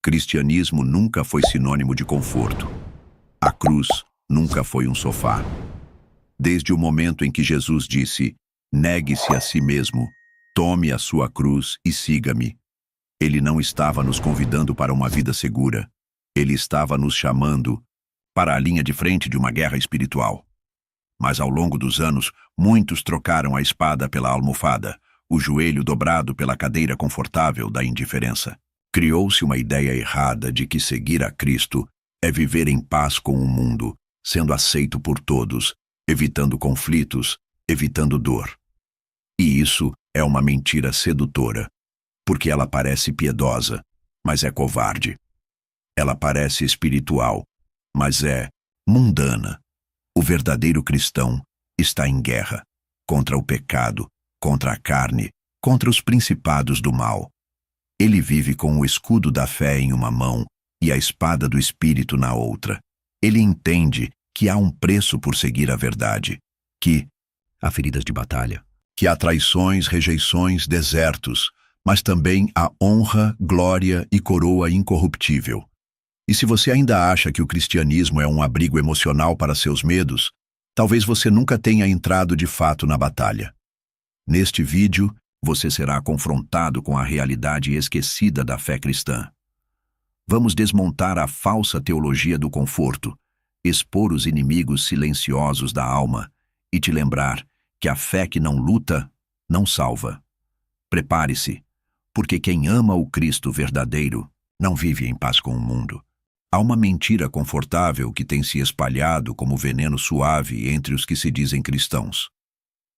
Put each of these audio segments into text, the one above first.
Cristianismo nunca foi sinônimo de conforto. A cruz nunca foi um sofá. Desde o momento em que Jesus disse: "Negue-se a si mesmo, tome a sua cruz e siga-me", ele não estava nos convidando para uma vida segura. Ele estava nos chamando para a linha de frente de uma guerra espiritual. Mas ao longo dos anos, muitos trocaram a espada pela almofada, o joelho dobrado pela cadeira confortável da indiferença. Criou-se uma ideia errada de que seguir a Cristo é viver em paz com o mundo, sendo aceito por todos, evitando conflitos, evitando dor. E isso é uma mentira sedutora, porque ela parece piedosa, mas é covarde. Ela parece espiritual, mas é mundana. O verdadeiro cristão está em guerra contra o pecado, contra a carne, contra os principados do mal. Ele vive com o escudo da fé em uma mão e a espada do Espírito na outra. Ele entende que há um preço por seguir a verdade, que há feridas de batalha, que há traições, rejeições, desertos, mas também há honra, glória e coroa incorruptível. E se você ainda acha que o cristianismo é um abrigo emocional para seus medos, talvez você nunca tenha entrado de fato na batalha. Neste vídeo, você será confrontado com a realidade esquecida da fé cristã. Vamos desmontar a falsa teologia do conforto, expor os inimigos silenciosos da alma e te lembrar que a fé que não luta, não salva. Prepare-se, porque quem ama o Cristo verdadeiro não vive em paz com o mundo. Há uma mentira confortável que tem se espalhado como veneno suave entre os que se dizem cristãos.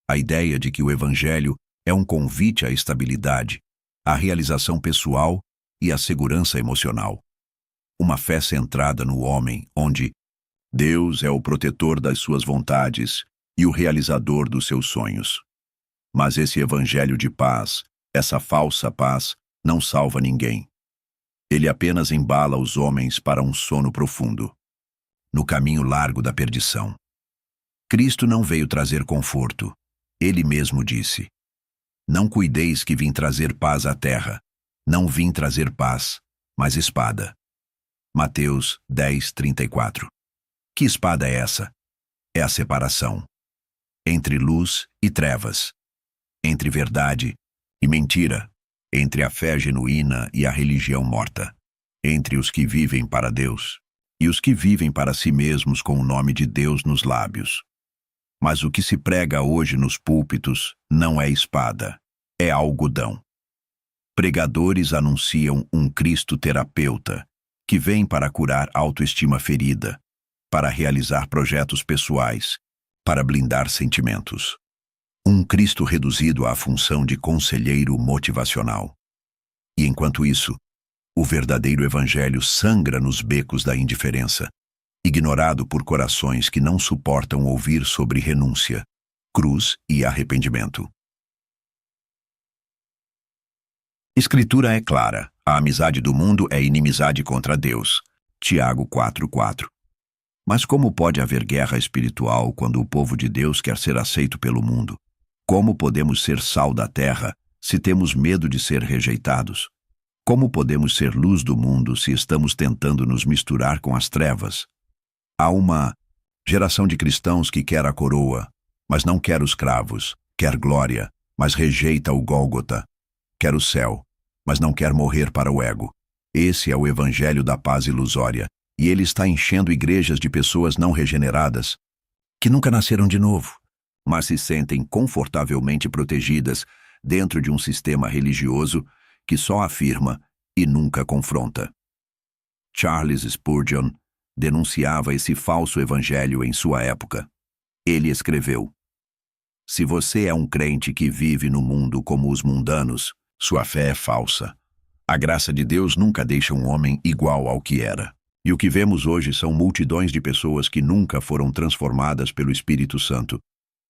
A ideia de que o Evangelho é um convite à estabilidade, à realização pessoal e à segurança emocional. Uma fé centrada no homem, onde Deus é o protetor das suas vontades e o realizador dos seus sonhos. Mas esse evangelho de paz, essa falsa paz, não salva ninguém. Ele apenas embala os homens para um sono profundo, no caminho largo da perdição. Cristo não veio trazer conforto. Ele mesmo disse: "Não cuideis que vim trazer paz à terra. Não vim trazer paz, mas espada." Mateus 10:34. Que espada é essa? É a separação entre luz e trevas, entre verdade e mentira, entre a fé genuína e a religião morta, entre os que vivem para Deus e os que vivem para si mesmos com o nome de Deus nos lábios. Mas o que se prega hoje nos púlpitos não é espada, é algodão. Pregadores anunciam um Cristo terapeuta, que vem para curar autoestima ferida, para realizar projetos pessoais, para blindar sentimentos. Um Cristo reduzido à função de conselheiro motivacional. E enquanto isso, o verdadeiro evangelho sangra nos becos da indiferença, ignorado por corações que não suportam ouvir sobre renúncia, cruz e arrependimento. Escritura é clara: a amizade do mundo é inimizade contra Deus. Tiago 4:4. Mas como pode haver guerra espiritual quando o povo de Deus quer ser aceito pelo mundo? Como podemos ser sal da terra se temos medo de ser rejeitados? Como podemos ser luz do mundo se estamos tentando nos misturar com as trevas? Há uma geração de cristãos que quer a coroa, mas não quer os cravos, quer glória, mas rejeita o Gólgota, quer o céu, mas não quer morrer para o ego. Esse é o evangelho da paz ilusória, e ele está enchendo igrejas de pessoas não regeneradas, que nunca nasceram de novo, mas se sentem confortavelmente protegidas dentro de um sistema religioso que só afirma e nunca confronta. Charles Spurgeon denunciava esse falso evangelho em sua época. Ele escreveu: "Se você é um crente que vive no mundo como os mundanos, sua fé é falsa. A graça de Deus nunca deixa um homem igual ao que era." E o que vemos hoje são multidões de pessoas que nunca foram transformadas pelo Espírito Santo,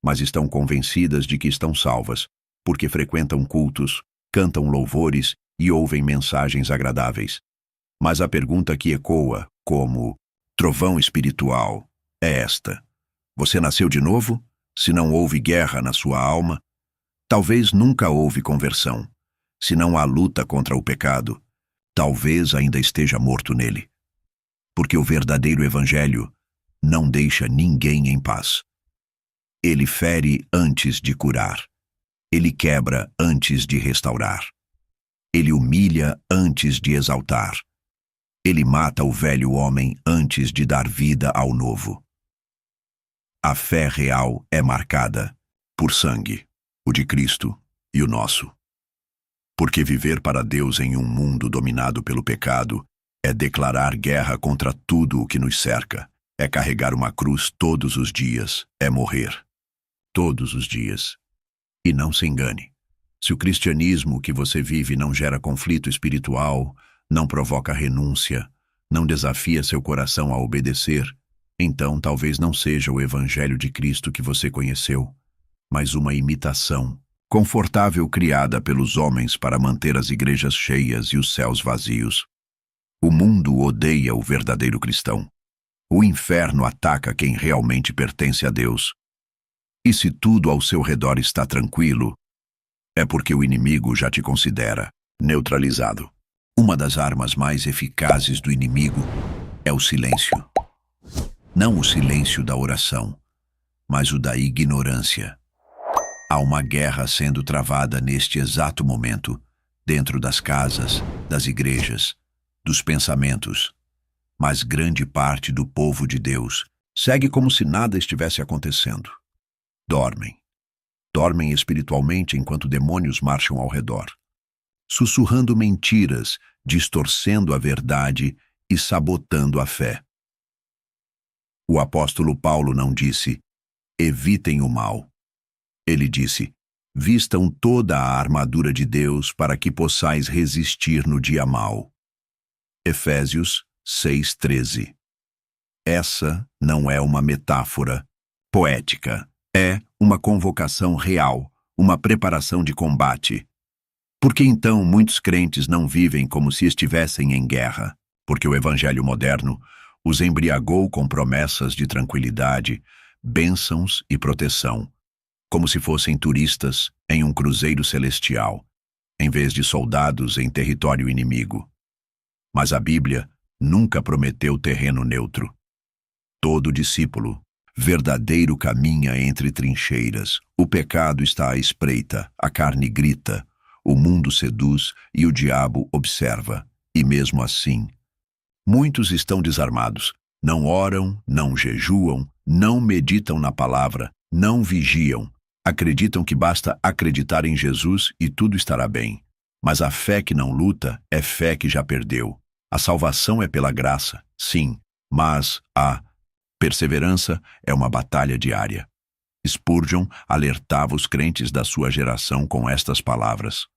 mas estão convencidas de que estão salvas, porque frequentam cultos, cantam louvores e ouvem mensagens agradáveis. Mas a pergunta que ecoa, como trovão espiritual, é esta: você nasceu de novo? Se não houve guerra na sua alma, talvez nunca houve conversão. Se não há luta contra o pecado, talvez ainda esteja morto nele. Porque o verdadeiro evangelho não deixa ninguém em paz. Ele fere antes de curar. Ele quebra antes de restaurar. Ele humilha antes de exaltar. Ele mata o velho homem antes de dar vida ao novo. A fé real é marcada por sangue, o de Cristo e o nosso. Porque viver para Deus em um mundo dominado pelo pecado é declarar guerra contra tudo o que nos cerca, é carregar uma cruz todos os dias, é morrer. Todos os dias. E não se engane. Se o cristianismo que você vive não gera conflito espiritual, não provoca renúncia, não desafia seu coração a obedecer, então talvez não seja o evangelho de Cristo que você conheceu, mas uma imitação, confortável criada pelos homens para manter as igrejas cheias e os céus vazios. O mundo odeia o verdadeiro cristão. O inferno ataca quem realmente pertence a Deus. E se tudo ao seu redor está tranquilo, é porque o inimigo já te considera neutralizado. Uma das armas mais eficazes do inimigo é o silêncio. Não o silêncio da oração, mas o da ignorância. Há uma guerra sendo travada neste exato momento, dentro das casas, das igrejas, dos pensamentos. Mas grande parte do povo de Deus segue como se nada estivesse acontecendo. Dormem. Dormem espiritualmente enquanto demônios marcham ao redor, sussurrando mentiras, distorcendo a verdade e sabotando a fé. O apóstolo Paulo não disse, evitem o mal. Ele disse, vistam toda a armadura de Deus para que possais resistir no dia mau. Efésios 6:13. Essa não é uma metáfora poética. É uma convocação real, uma preparação de combate. Por que então muitos crentes não vivem como se estivessem em guerra? Porque o evangelho moderno os embriagou com promessas de tranquilidade, bênçãos e proteção, como se fossem turistas em um cruzeiro celestial, em vez de soldados em território inimigo. Mas a Bíblia nunca prometeu terreno neutro. Todo discípulo verdadeiro caminha entre trincheiras. O pecado está à espreita, a carne grita, o mundo seduz e o diabo observa. E mesmo assim, muitos estão desarmados. Não oram, não jejuam, não meditam na palavra, não vigiam. Acreditam que basta acreditar em Jesus e tudo estará bem. Mas a fé que não luta é fé que já perdeu. A salvação é pela graça, sim, mas a perseverança é uma batalha diária. Spurgeon alertava os crentes da sua geração com estas palavras.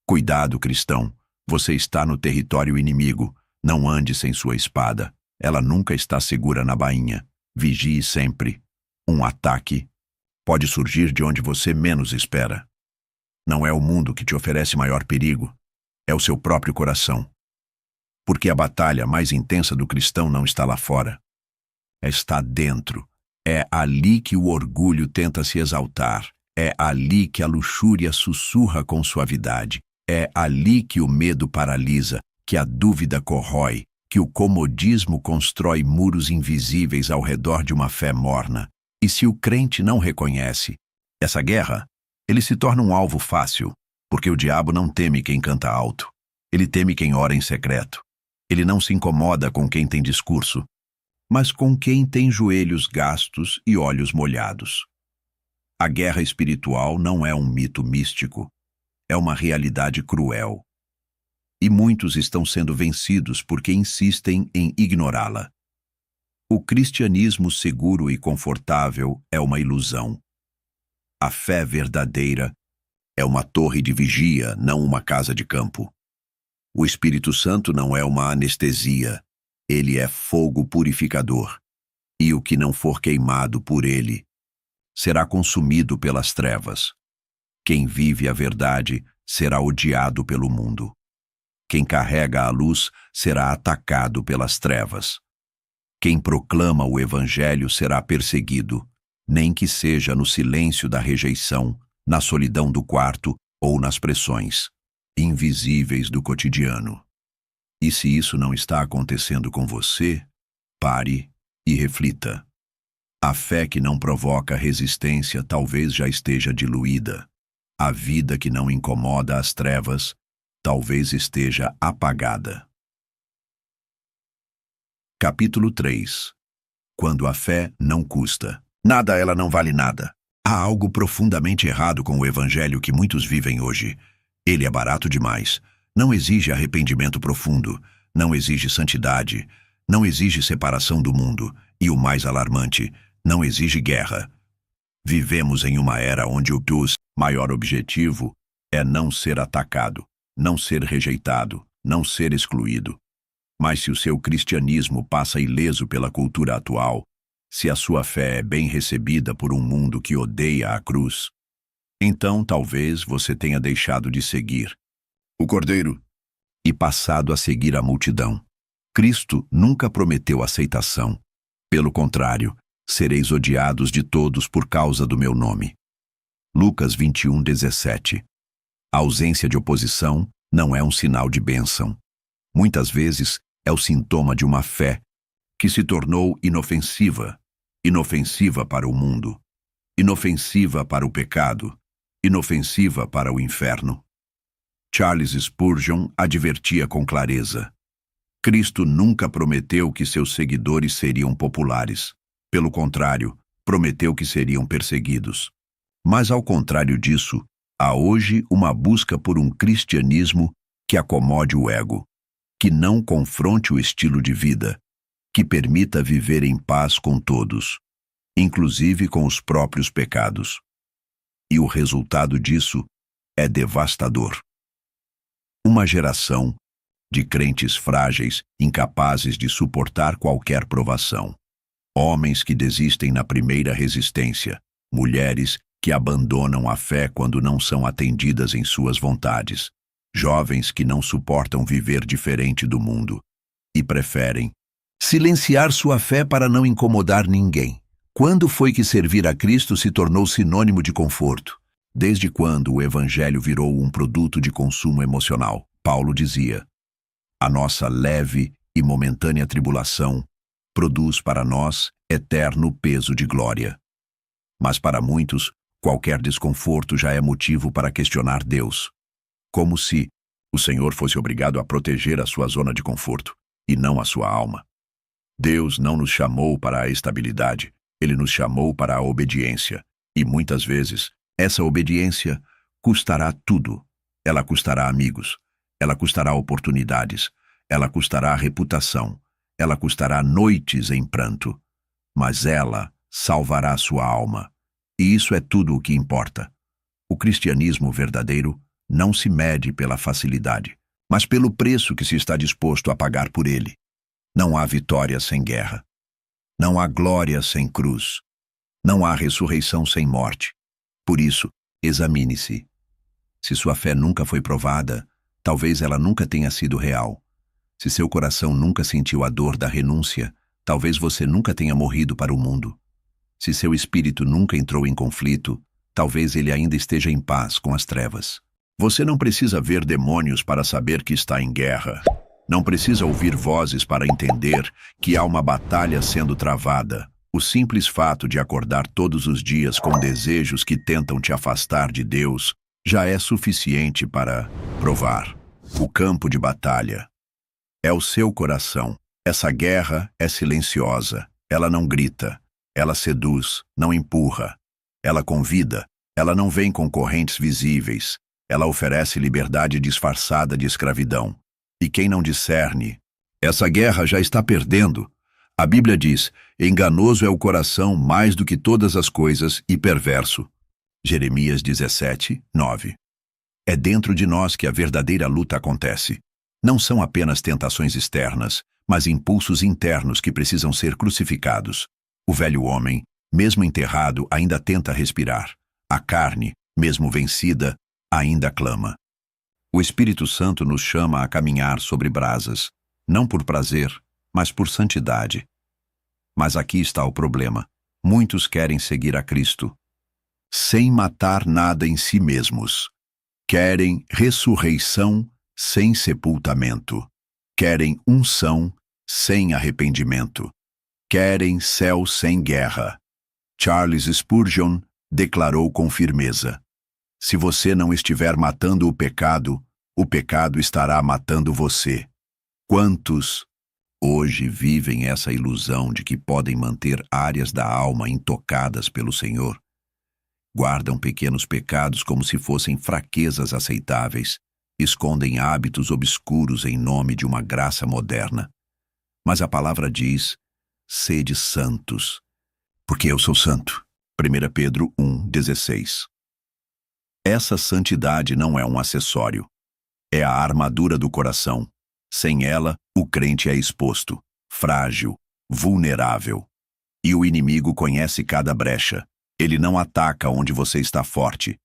Cuidado, cristão, você está no território inimigo. Não ande sem sua espada. Ela nunca está segura na bainha. Vigie sempre. Um ataque pode surgir de onde você menos espera. Não é o mundo que te oferece maior perigo. É o seu próprio coração. Porque a batalha mais intensa do cristão não está lá fora. Está dentro. É ali que o orgulho tenta se exaltar. É ali que a luxúria sussurra com suavidade. É ali que o medo paralisa, que a dúvida corrói, que o comodismo constrói muros invisíveis ao redor de uma fé morna. E se o crente não reconhece essa guerra, ele se torna um alvo fácil, porque o diabo não teme quem canta alto. Ele teme quem ora em secreto. Ele não se incomoda com quem tem discurso, mas com quem tem joelhos gastos e olhos molhados. A guerra espiritual não é um mito místico, é uma realidade cruel. E muitos estão sendo vencidos porque insistem em ignorá-la. O cristianismo seguro e confortável é uma ilusão. A fé verdadeira é uma torre de vigia, não uma casa de campo. O Espírito Santo não é uma anestesia. Ele é fogo purificador, e o que não for queimado por ele será consumido pelas trevas. Quem vive a verdade será odiado pelo mundo. Quem carrega a luz será atacado pelas trevas. Quem proclama o Evangelho será perseguido, nem que seja no silêncio da rejeição, na solidão do quarto ou nas pressões invisíveis do cotidiano. E se isso não está acontecendo com você, pare e reflita. A fé que não provoca resistência talvez já esteja diluída. A vida que não incomoda as trevas talvez esteja apagada. Capítulo 3. Quando a fé não custa. Nada, ela não vale nada. Há algo profundamente errado com o evangelho que muitos vivem hoje. Ele é barato demais. Não exige arrependimento profundo. Não exige santidade. Não exige separação do mundo. E o mais alarmante, não exige guerra. Vivemos em uma era onde o maior objetivo é não ser atacado, não ser rejeitado, não ser excluído. Mas se o seu cristianismo passa ileso pela cultura atual, se a sua fé é bem recebida por um mundo que odeia a cruz, então talvez você tenha deixado de seguir o Cordeiro e passado a seguir a multidão. Cristo nunca prometeu aceitação. Pelo contrário, sereis odiados de todos por causa do meu nome. Lucas 21:17. A ausência de oposição não é um sinal de bênção. Muitas vezes é o sintoma de uma fé que se tornou inofensiva, inofensiva para o mundo, inofensiva para o pecado, inofensiva para o inferno. Charles Spurgeon advertia com clareza: Cristo nunca prometeu que seus seguidores seriam populares. Pelo contrário, prometeu que seriam perseguidos. Mas ao contrário disso, há hoje uma busca por um cristianismo que acomode o ego, que não confronte o estilo de vida, que permita viver em paz com todos, inclusive com os próprios pecados. E o resultado disso é devastador. Uma geração de crentes frágeis, incapazes de suportar qualquer provação. Homens que desistem na primeira resistência, mulheres que abandonam a fé quando não são atendidas em suas vontades, jovens que não suportam viver diferente do mundo e preferem silenciar sua fé para não incomodar ninguém. Quando foi que servir a Cristo se tornou sinônimo de conforto? Desde quando o Evangelho virou um produto de consumo emocional? Paulo dizia: a nossa leve e momentânea tribulação produz para nós eterno peso de glória. Mas para muitos, qualquer desconforto já é motivo para questionar Deus. Como se o Senhor fosse obrigado a proteger a sua zona de conforto, e não a sua alma. Deus não nos chamou para a estabilidade, Ele nos chamou para a obediência. E muitas vezes, essa obediência custará tudo. Ela custará amigos, ela custará oportunidades, ela custará reputação, ela custará noites em pranto. Mas ela salvará sua alma. E isso é tudo o que importa. O cristianismo verdadeiro não se mede pela facilidade, mas pelo preço que se está disposto a pagar por ele. Não há vitória sem guerra. Não há glória sem cruz. Não há ressurreição sem morte. Por isso, examine-se. Se sua fé nunca foi provada, talvez ela nunca tenha sido real. Se seu coração nunca sentiu a dor da renúncia, talvez você nunca tenha morrido para o mundo. Se seu espírito nunca entrou em conflito, talvez ele ainda esteja em paz com as trevas. Você não precisa ver demônios para saber que está em guerra. Não precisa ouvir vozes para entender que há uma batalha sendo travada. O simples fato de acordar todos os dias com desejos que tentam te afastar de Deus já é suficiente para provar. O campo de batalha é o seu coração. Essa guerra é silenciosa. Ela não grita. Ela seduz, não empurra. Ela convida. Ela não vem com correntes visíveis. Ela oferece liberdade disfarçada de escravidão. E quem não discerne, essa guerra já está perdendo. A Bíblia diz: enganoso é o coração mais do que todas as coisas e perverso. Jeremias 17:9. É dentro de nós que a verdadeira luta acontece. Não são apenas tentações externas, mas impulsos internos que precisam ser crucificados. O velho homem, mesmo enterrado, ainda tenta respirar. A carne, mesmo vencida, ainda clama. O Espírito Santo nos chama a caminhar sobre brasas, não por prazer, mas por santidade. Mas aqui está o problema. Muitos querem seguir a Cristo sem matar nada em si mesmos. Querem ressurreição sem sepultamento. Querem unção sem arrependimento. Querem céu sem guerra. Charles Spurgeon declarou com firmeza: se você não estiver matando o pecado estará matando você. Quantos hoje vivem essa ilusão de que podem manter áreas da alma intocadas pelo Senhor? Guardam pequenos pecados como se fossem fraquezas aceitáveis, escondem hábitos obscuros em nome de uma graça moderna. Mas a palavra diz: sede santos, porque eu sou santo. 1 Pedro 1,16. Essa santidade não é um acessório. É a armadura do coração. Sem ela, o crente é exposto, frágil, vulnerável. E o inimigo conhece cada brecha. Ele não ataca onde você está forte.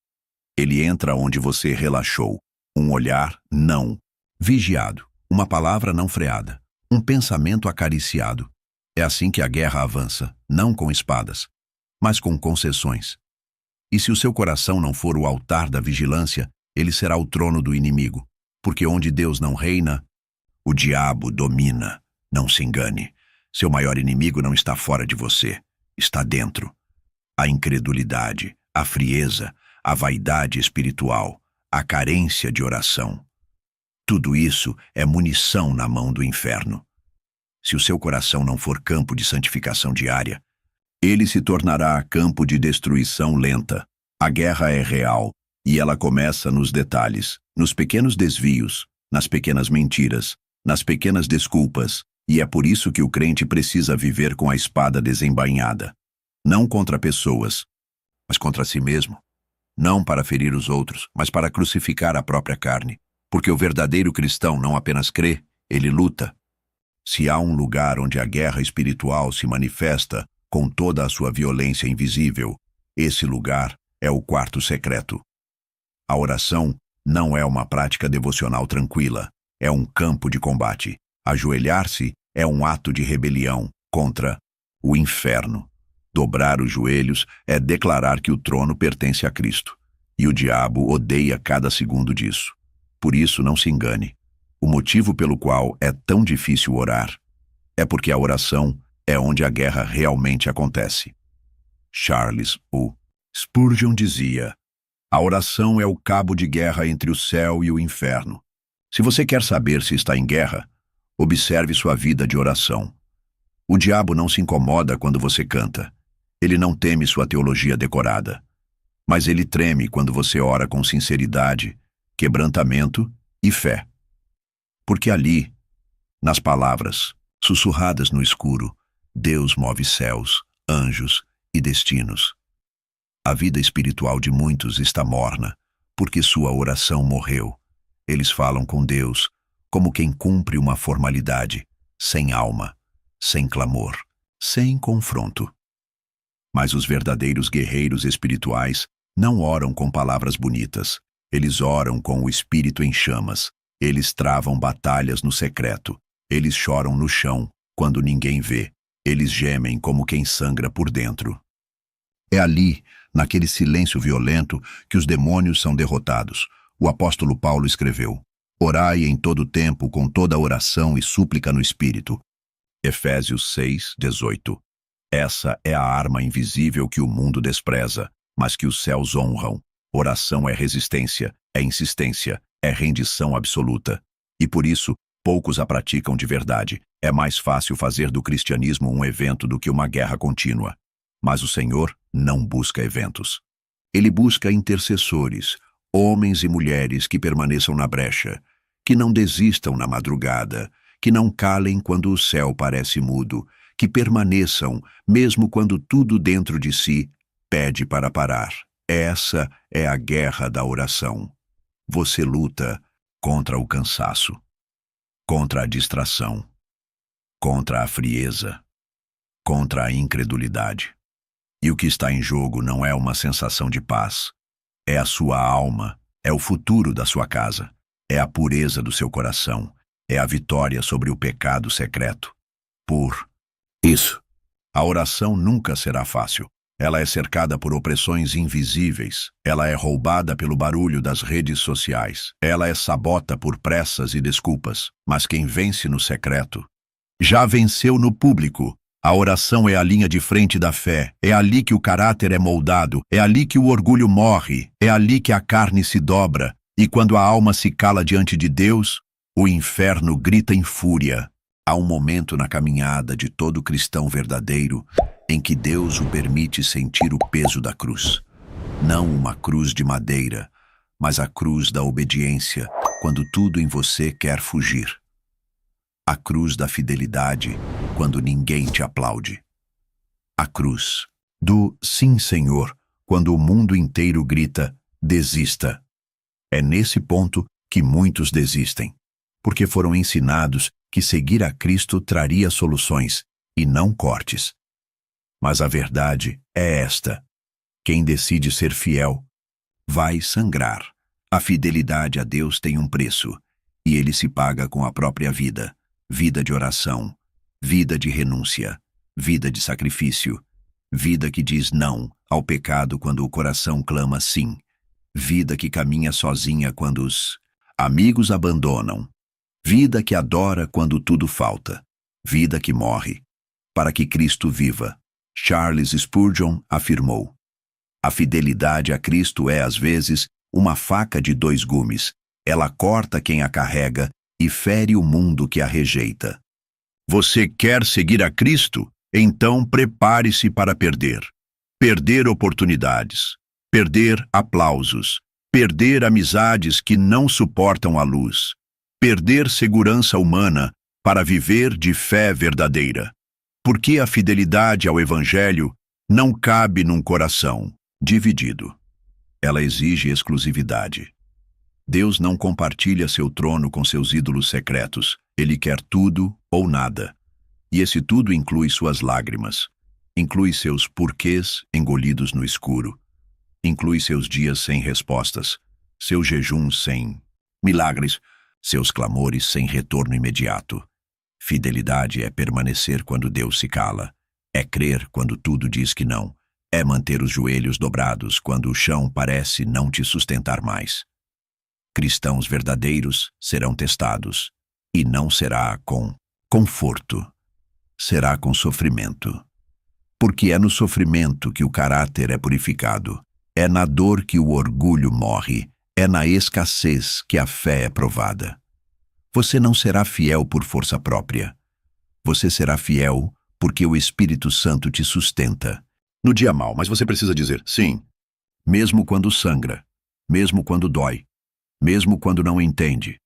Ele entra onde você relaxou. Um olhar não vigiado, uma palavra não freada, um pensamento acariciado. É assim que a guerra avança, não com espadas, mas com concessões. E se o seu coração não for o altar da vigilância, ele será o trono do inimigo, porque onde Deus não reina, o diabo domina. Não se engane, seu maior inimigo não está fora de você, está dentro. A incredulidade, a frieza, a vaidade espiritual, a carência de oração. Tudo isso é munição na mão do inferno. Se o seu coração não for campo de santificação diária, ele se tornará campo de destruição lenta. A guerra é real e ela começa nos detalhes, nos pequenos desvios, nas pequenas mentiras, nas pequenas desculpas, e é por isso que o crente precisa viver com a espada desembainhada. Não contra pessoas, mas contra si mesmo. Não para ferir os outros, mas para crucificar a própria carne. Porque o verdadeiro cristão não apenas crê, ele luta. Se há um lugar onde a guerra espiritual se manifesta com toda a sua violência invisível, esse lugar é o quarto secreto. A oração não é uma prática devocional tranquila, é um campo de combate. Ajoelhar-se é um ato de rebelião contra o inferno. Dobrar os joelhos é declarar que o trono pertence a Cristo. E o diabo odeia cada segundo disso. Por isso, não se engane. O motivo pelo qual é tão difícil orar é porque a oração é onde a guerra realmente acontece. Charles Spurgeon dizia: a oração é o cabo de guerra entre o céu e o inferno. Se você quer saber se está em guerra, observe sua vida de oração. O diabo não se incomoda quando você canta. Ele não teme sua teologia decorada. Mas ele treme quando você ora com sinceridade, quebrantamento e fé. Porque ali, nas palavras, sussurradas no escuro, Deus move céus, anjos e destinos. A vida espiritual de muitos está morna, porque sua oração morreu. Eles falam com Deus como quem cumpre uma formalidade, sem alma, sem clamor, sem confronto. Mas os verdadeiros guerreiros espirituais não oram com palavras bonitas. Eles oram com o espírito em chamas. Eles travam batalhas no secreto. Eles choram no chão, quando ninguém vê. Eles gemem como quem sangra por dentro. É ali, naquele silêncio violento, que os demônios são derrotados. O apóstolo Paulo escreveu: orai em todo tempo com toda oração e súplica no Espírito. Efésios 6:18. Essa é a arma invisível que o mundo despreza, mas que os céus honram. Oração é resistência, é insistência, é rendição absoluta. E por isso, poucos a praticam de verdade. É mais fácil fazer do cristianismo um evento do que uma guerra contínua. Mas o Senhor não busca eventos. Ele busca intercessores, homens e mulheres que permaneçam na brecha, que não desistam na madrugada, que não calem quando o céu parece mudo, que permaneçam mesmo quando tudo dentro de si pede para parar. Essa é a guerra da oração. Você luta contra o cansaço, contra a distração, contra a frieza, contra a incredulidade. E o que está em jogo não é uma sensação de paz. É a sua alma, é o futuro da sua casa, é a pureza do seu coração, é a vitória sobre o pecado secreto. Por isso, a oração nunca será fácil. Ela é cercada por opressões invisíveis. Ela é roubada pelo barulho das redes sociais. Ela é sabota por pressas e desculpas. Mas quem vence no secreto já venceu no público. A oração é a linha de frente da fé. É ali que o caráter é moldado. É ali que o orgulho morre. É ali que a carne se dobra. E quando a alma se cala diante de Deus, o inferno grita em fúria. Há um momento na caminhada de todo cristão verdadeiro em que Deus o permite sentir o peso da cruz. Não uma cruz de madeira, mas a cruz da obediência, quando tudo em você quer fugir. A cruz da fidelidade, quando ninguém te aplaude. A cruz do sim, Senhor, quando o mundo inteiro grita, desista. É nesse ponto que muitos desistem, porque foram ensinados que seguir a Cristo traria soluções e não cortes. Mas a verdade é esta: quem decide ser fiel vai sangrar. A fidelidade a Deus tem um preço, e ele se paga com a própria vida. Vida de oração, vida de renúncia, vida de sacrifício, vida que diz não ao pecado quando o coração clama sim, vida que caminha sozinha quando os amigos abandonam, vida que adora quando tudo falta, vida que morre para que Cristo viva. Charles Spurgeon afirmou: a fidelidade a Cristo é, às vezes, uma faca de dois gumes. Ela corta quem a carrega e fere o mundo que a rejeita. Você quer seguir a Cristo? Então prepare-se para perder. Perder oportunidades, perder aplausos, perder amizades que não suportam a luz, perder segurança humana para viver de fé verdadeira. Porque a fidelidade ao Evangelho não cabe num coração dividido. Ela exige exclusividade. Deus não compartilha seu trono com seus ídolos secretos. Ele quer tudo ou nada. E esse tudo inclui suas lágrimas, inclui seus porquês engolidos no escuro, inclui seus dias sem respostas, seus jejuns sem milagres, seus clamores sem retorno imediato. Fidelidade é permanecer quando Deus se cala, é crer quando tudo diz que não, é manter os joelhos dobrados quando o chão parece não te sustentar mais. Cristãos verdadeiros serão testados, e não será com conforto, será com sofrimento. Porque é no sofrimento que o caráter é purificado, é na dor que o orgulho morre, é na escassez que a fé é provada. Você não será fiel por força própria. Você será fiel porque o Espírito Santo te sustenta. No dia mau, mas você precisa dizer sim, mesmo quando sangra, mesmo quando dói, mesmo quando não entende.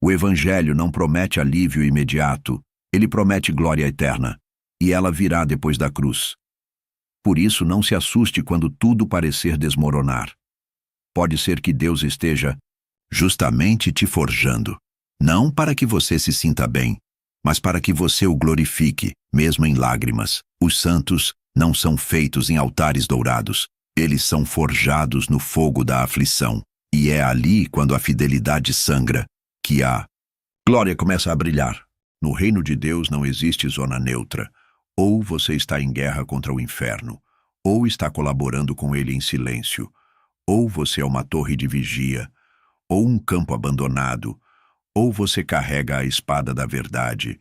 O Evangelho não promete alívio imediato, ele promete glória eterna, e ela virá depois da cruz. Por isso, não se assuste quando tudo parecer desmoronar. Pode ser que Deus esteja justamente te forjando, não para que você se sinta bem, mas para que você o glorifique, mesmo em lágrimas. Os santos não são feitos em altares dourados, eles são forjados no fogo da aflição. E é ali, quando a fidelidade sangra, que a glória começa a brilhar. No reino de Deus não existe zona neutra. Ou você está em guerra contra o inferno, ou está colaborando com ele em silêncio. Ou você é uma torre de vigia, ou um campo abandonado, ou você carrega a espada da verdade,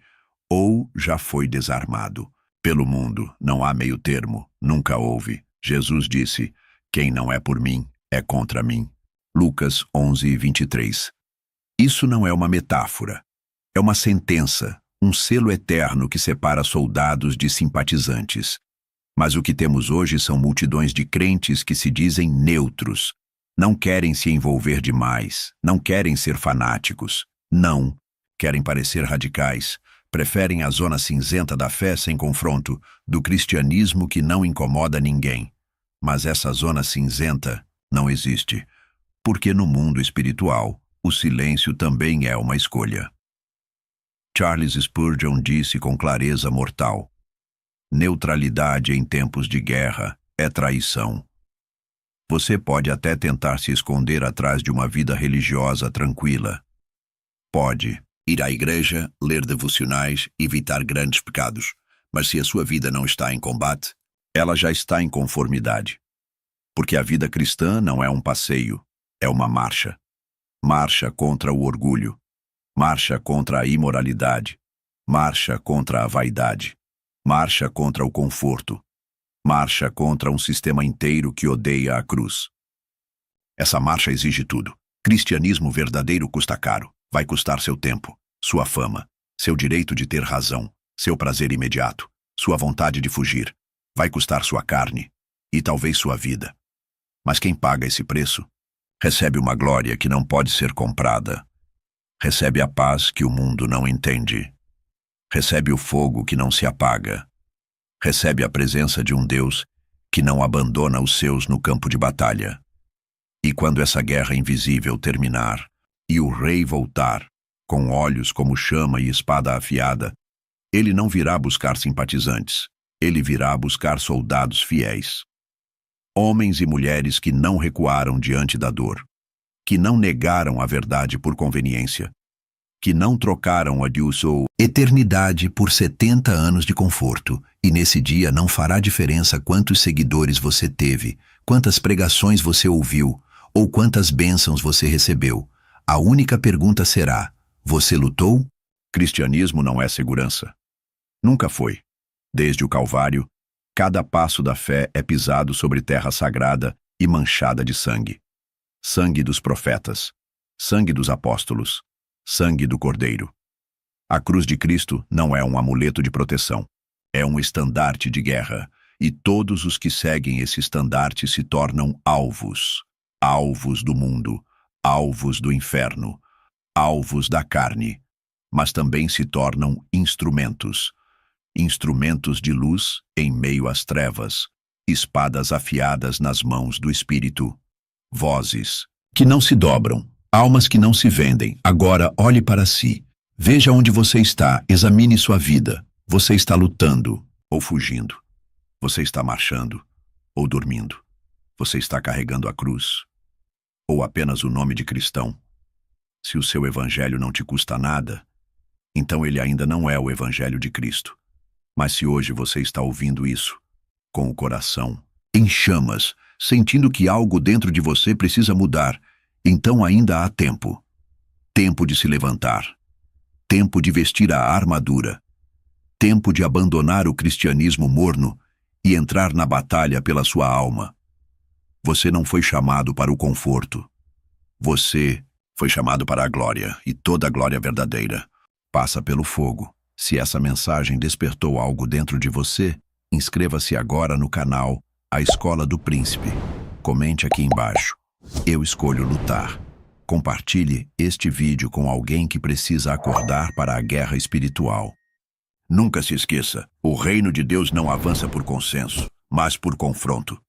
ou já foi desarmado. Pelo mundo não há meio termo, nunca houve. Jesus disse: quem não é por mim, é contra mim. Lucas 11:23. Isso não é uma metáfora. É uma sentença, um selo eterno que separa soldados de simpatizantes. Mas o que temos hoje são multidões de crentes que se dizem neutros. Não querem se envolver demais, não querem ser fanáticos. Não, querem parecer radicais. Preferem a zona cinzenta da fé sem confronto, do cristianismo que não incomoda ninguém. Mas essa zona cinzenta não existe. Porque no mundo espiritual, o silêncio também é uma escolha. Charles Spurgeon disse com clareza mortal: neutralidade em tempos de guerra é traição. Você pode até tentar se esconder atrás de uma vida religiosa tranquila. Pode ir à igreja, ler devocionais, evitar grandes pecados, mas se a sua vida não está em combate, ela já está em conformidade. Porque a vida cristã não é um passeio, é uma marcha. Marcha contra o orgulho, marcha contra a imoralidade, marcha contra a vaidade, marcha contra o conforto, marcha contra um sistema inteiro que odeia a cruz. Essa marcha exige tudo. Cristianismo verdadeiro custa caro. Vai custar seu tempo, sua fama, seu direito de ter razão, seu prazer imediato, sua vontade de fugir. Vai custar sua carne e talvez sua vida. Mas quem paga esse preço recebe uma glória que não pode ser comprada. Recebe a paz que o mundo não entende. Recebe o fogo que não se apaga. Recebe a presença de um Deus que não abandona os seus no campo de batalha. E quando essa guerra invisível terminar e o rei voltar, com olhos como chama e espada afiada, ele não virá buscar simpatizantes, ele virá buscar soldados fiéis. Homens e mulheres que não recuaram diante da dor, que não negaram a verdade por conveniência, que não trocaram a sua eternidade por 70 anos de conforto, e nesse dia não fará diferença quantos seguidores você teve, quantas pregações você ouviu, ou quantas bênçãos você recebeu. A única pergunta será: você lutou? Cristianismo não é segurança. Nunca foi. Desde o Calvário, cada passo da fé é pisado sobre terra sagrada e manchada de sangue. Sangue dos profetas, sangue dos apóstolos, sangue do Cordeiro. A cruz de Cristo não é um amuleto de proteção, é um estandarte de guerra, e todos os que seguem esse estandarte se tornam alvos. Alvos do mundo, alvos do inferno, alvos da carne, mas também se tornam instrumentos. Instrumentos de luz em meio às trevas, espadas afiadas nas mãos do Espírito. Vozes que não se dobram, almas que não se vendem. Agora olhe para si. Veja onde você está, examine sua vida. Você está lutando ou fugindo. Você está marchando ou dormindo. Você está carregando a cruz ou apenas o nome de cristão. Se o seu evangelho não te custa nada, então ele ainda não é o evangelho de Cristo. Mas se hoje você está ouvindo isso, com o coração em chamas, sentindo que algo dentro de você precisa mudar, então ainda há tempo. Tempo de se levantar. Tempo de vestir a armadura. Tempo de abandonar o cristianismo morno e entrar na batalha pela sua alma. Você não foi chamado para o conforto. Você foi chamado para a glória, e toda a glória verdadeira passa pelo fogo. Se essa mensagem despertou algo dentro de você, inscreva-se agora no canal A Escola do Príncipe. Comente aqui embaixo: eu escolho lutar. Compartilhe este vídeo com alguém que precisa acordar para a guerra espiritual. Nunca se esqueça, o reino de Deus não avança por consenso, mas por confronto.